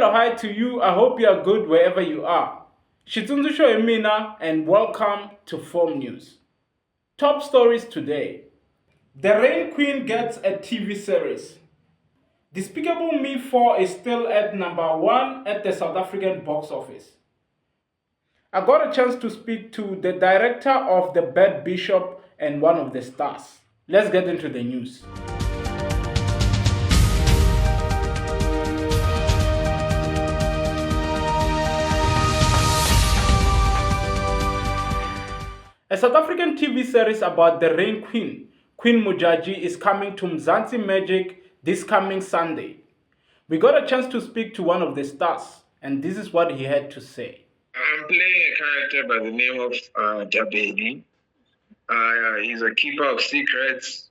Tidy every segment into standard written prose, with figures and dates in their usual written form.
hello, hi to you. I hope you are good wherever you are. Shitundusho Emina and welcome to Form News. Top stories today. The Rain Queen gets a TV series. Despicable Me 4 is still at number 1 at the South African box office. I got a chance to speak to the director of The Bad Bishop and one of the stars. Let's get into the news. A South African TV series about the Rain Queen, Queen Modjadji, is coming to Mzansi Magic this coming Sunday. We got a chance to speak to one of the stars, and this is what he had to say. I'm playing a character by the name of Dabedi. He's a keeper of secrets,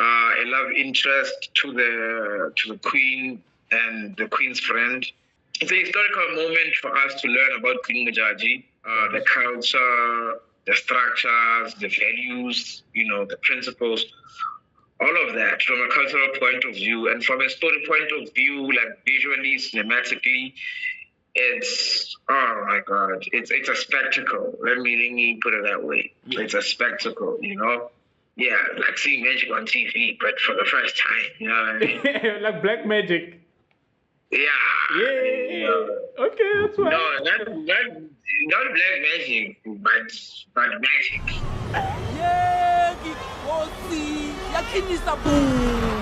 a love interest to the queen and the queen's friend. It's a historical moment for us to learn about Queen Modjadji, the culture, the structures, the values, the principles, all of that from a cultural point of view. And from a story point of view, like visually, cinematically, it's, oh my God, it's a spectacle. Let me put it that way. Yeah. It's a spectacle, Yeah, like seeing magic on TV, but for the first time, you know what I mean? Like black magic. Yeah. Okay, that's fine. No, not black magic, but magic. Yeah, Kikosi, yakinisa boom.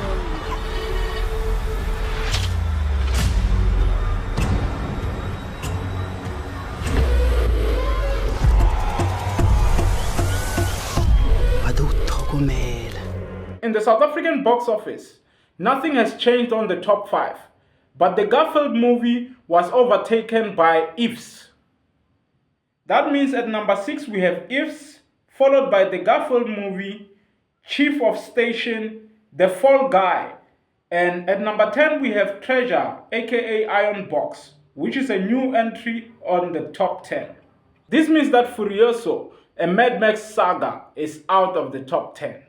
In the South African box office, nothing has changed on the top 5, but the Garfield movie was overtaken by Ifs. That means at number 6 we have Ifs, followed by the Garfield movie, Chief of Station, The Fall Guy, and at number 10 we have Treasure, aka Iron Box, which is a new entry on the top 10. This means that Furiosa, a Madmax Saga, is out of the top 10.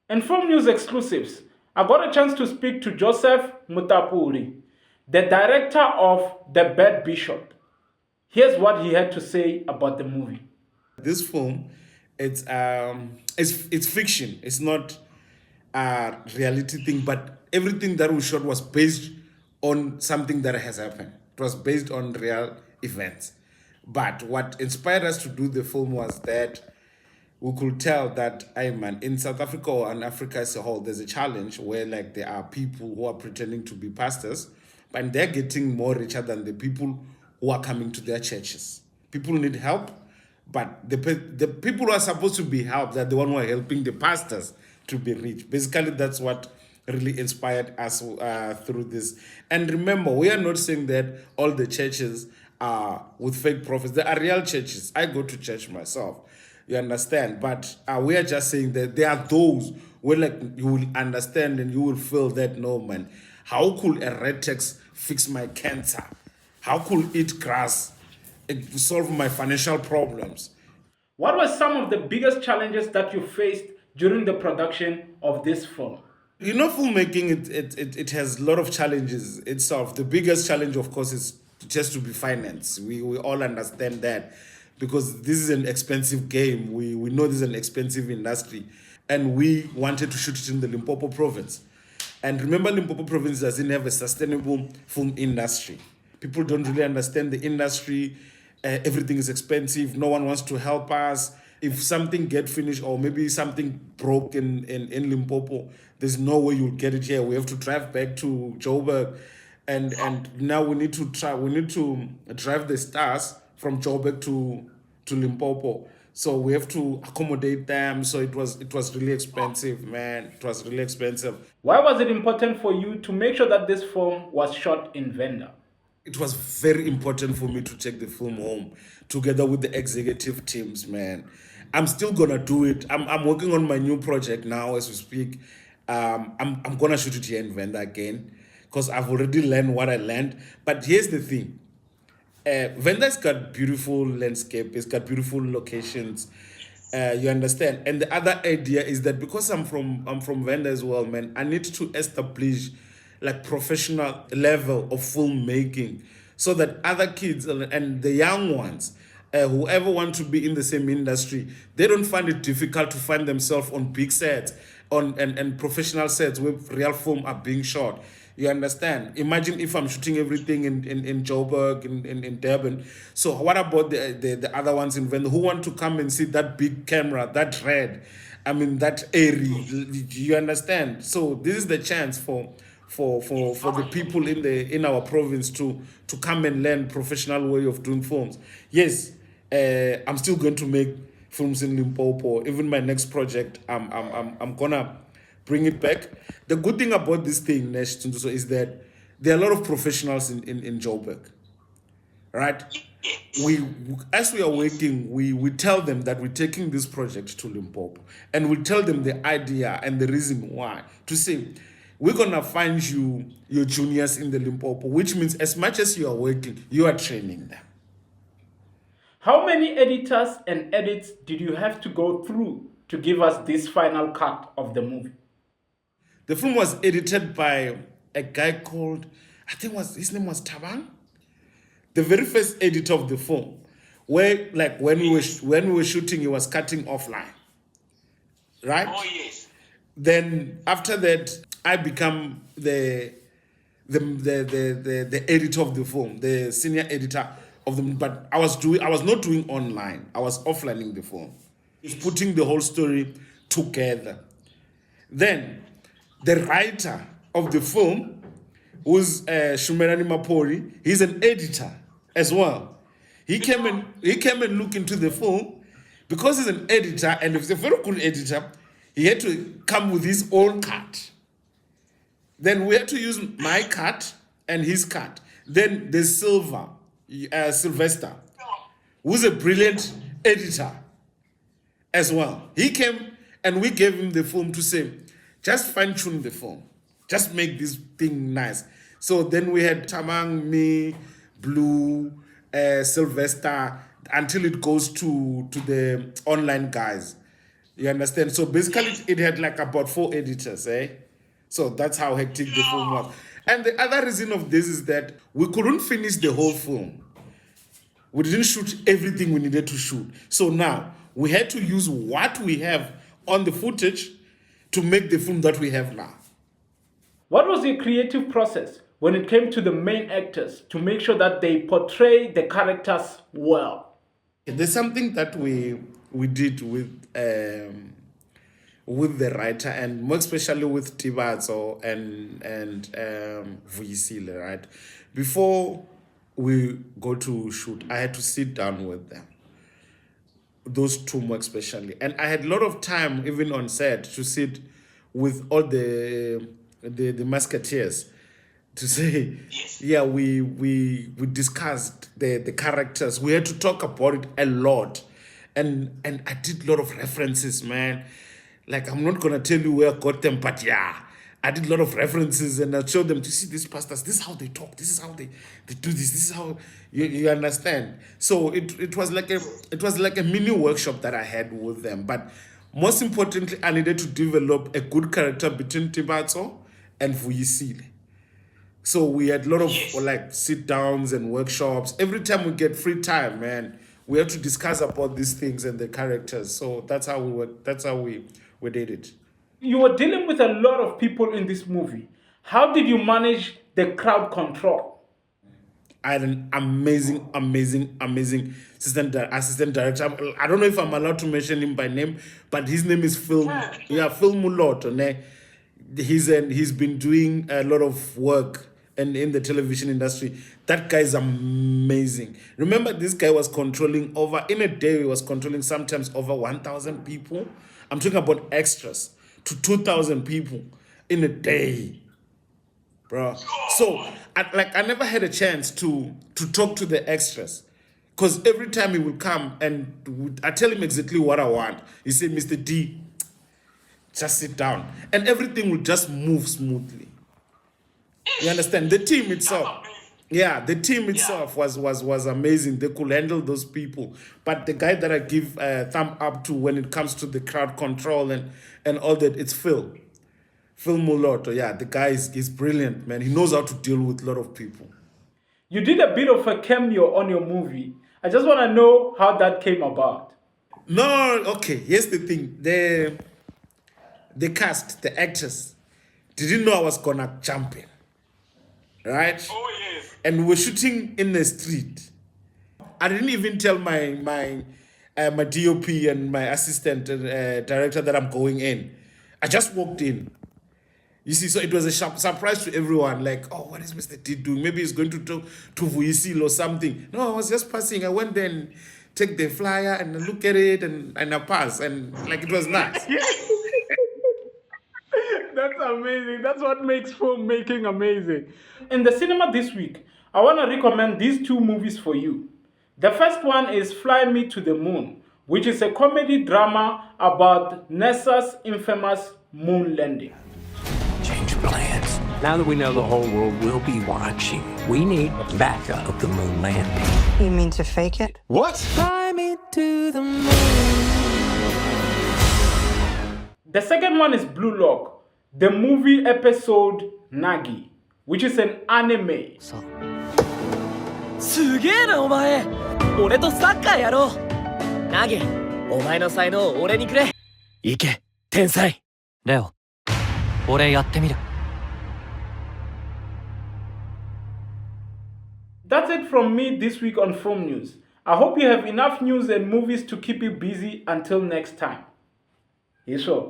And from news exclusives, I got a chance to speak to Muthapuli, the director of The Bad Bishop. Here's what he had to say about the movie. This film, it's fiction. It's not a reality thing, but everything that we shot was based on something that has happened. It was based on real events. But what inspired us to do the film was that we could tell that, in South Africa or in Africa as a whole, there's a challenge where there are people who are pretending to be pastors, and they're getting more richer than the people who are coming to their churches. People need help, but the people who are supposed to be helped are the one who are helping the pastors to be rich. Basically, that's what really inspired us through this. And remember, we are not saying that all the churches are with fake prophets. There are real churches. I go to church myself. You understand? But we are just saying that there are those where you will understand and you will feel that, no, man, how could a red text fix my cancer? How could eat grass solve my financial problems? What were some of the biggest challenges that you faced during the production of this film? Filmmaking, it has a lot of challenges itself. The biggest challenge, of course, is just to be financed. We all understand that, because this is an expensive game. We know this is an expensive industry, and we wanted to shoot it in the Limpopo province. And remember, Limpopo province doesn't have a sustainable film industry. People don't really understand the industry. Everything is expensive. No one wants to help us. If something get finished or maybe something broke in Limpopo, there's no way you'll get it here. We have to drive back to Joburg. And now we need to drive the stars from Joburg to Limpopo. So we have to accommodate them. So it was really expensive, man. It was really expensive. Why was it important for you to make sure that this film was shot in Venda? It was very important for me to take the film home together with the executive teams, man. I'm still gonna do it. I'm working on my new project now as we speak. I'm gonna shoot it here in Venda again, because I've already learned what I learned. But here's the thing. Venda's got beautiful landscape. It's got beautiful locations. You understand? And the other idea is that because I'm from Venda as well, man, I need to establish like professional level of filmmaking, so that other kids and the young ones, whoever want to be in the same industry, they don't find it difficult to find themselves on big sets, and professional sets where real film are being shot. You understand? Imagine if I'm shooting everything in Joburg, in Durban. So what about the other ones in Venda who want to come and see that big camera, that red, I mean that area? You understand? So this is the chance for the people in our province to come and learn professional way of doing films. Yes, I'm still going to make films in Limpopo. Even my next project, I'm gonna bring it back. The good thing about this thing, Nesh Tunduso, is that there are a lot of professionals in Joburg, right? As we are working, we tell them that we're taking this project to Limpopo, and we tell them the idea and the reason why. To say, we're gonna find you your juniors in the Limpopo, which means as much as you are working, you are training them. How many editors and edits did you have to go through to give us this final cut of the movie? The film was edited by a guy called, I think his name was Tabang, the very first editor of the film. Where, like, when we were shooting, he was cutting offline, right? Oh yes. Then after that, I become the editor of the film, the senior editor of the. But I was not doing online. I was offlining the film. He's putting the whole story together. Then the writer of the film, who's Shumerani Mapori, he's an editor as well. He came and looked into the film because he's an editor, and he's a very good editor. He had to come with his own cut. Then we had to use my cut and his cut. Then there's Sylvester, who's a brilliant editor as well. He came and we gave him the film to say, just fine tune the film, just make this thing nice. So then we had Tamang, me, Blue, Sylvester, until it goes to the online guys. You understand? So basically it had like about 4 editors, eh? So that's how hectic the film was. And the other reason of this is that we couldn't finish the whole film. We didn't shoot everything we needed to shoot. So now we had to use what we have on the footage to make the film that we have now. What was your creative process when it came to the main actors to make sure that they portray the characters well? There's something that we did with the writer, and more especially with Tebatso and Vutirhelo, right? Before we go to shoot, I had to sit down with them. Those two more especially. And I had a lot of time, even on set, to sit with all the musketeers to say, yeah, we discussed the characters. We had to talk about it a lot. And I did a lot of references, man. Like, I'm not going to tell you where I got them, but yeah, I did a lot of references, and I showed them to see these pastors. This is how they talk. This is how they do this. This is how you understand. So it was like a mini workshop that I had with them. But most importantly, I needed to develop a good character between Tebatso and Vutirhelo. So we had a lot of like sit downs and workshops. Every time we get free time, man, we have to discuss about these things and the characters. So that's how we did it. You were dealing with a lot of people in this movie. How did you manage the crowd control? I had an amazing assistant director. I don't know if I'm allowed to mention him by name, but his name is Phil. Yeah, Phil Muloto. He's been doing a lot of work in the television industry. That guy is amazing. Remember, this guy was controlling in a day, he was controlling sometimes over 1,000 people. I'm talking about extras to 2,000 people in a day, bro. So I never had a chance to talk to the extras, because every time he would come and I tell him exactly what I want. He said, Mr. D, just sit down, and everything will just move smoothly. You understand? The team itself. Yeah, the team itself was amazing. They could handle those people. But the guy that I give a thumb up to when it comes to the crowd control and all that, it's Phil. film a lot. Yeah, the guy is brilliant, man. He knows how to deal with a lot of people. You did a bit of a cameo on your movie. I just want to know how that came about. No, okay. Here's the thing. The cast, the actors, didn't know I was gonna jump in. Right? Oh, yes. And we were shooting in the street. I didn't even tell my DOP and my assistant director that I'm going in. I just walked in. You see, so it was a surprise to everyone. Like, oh, what is Mr. D doing? Maybe he's going to talk to Vutirhelo or something. No, I was just passing. I went there and take the flyer and look at it and I pass. And like, it was nice. That's amazing. That's what makes filmmaking amazing. In the cinema this week, I want to recommend these two movies for you. The first one is Fly Me to the Moon, which is a comedy drama about NASA's infamous moon landing. Change plans. Now that we know the whole world will be watching, we need backup of the moon landing. You mean to fake it? What? Fly me to the moon. The second one is Blue Lock, the movie episode Nagi, which is an anime. すげえなお前俺とサッカーやろうナゲお前の才能を俺にくれいけ天才レオ俺やってみる That's it from me this week on Film News. I hope you have enough news and movies to keep you busy until next time. Yes, sir.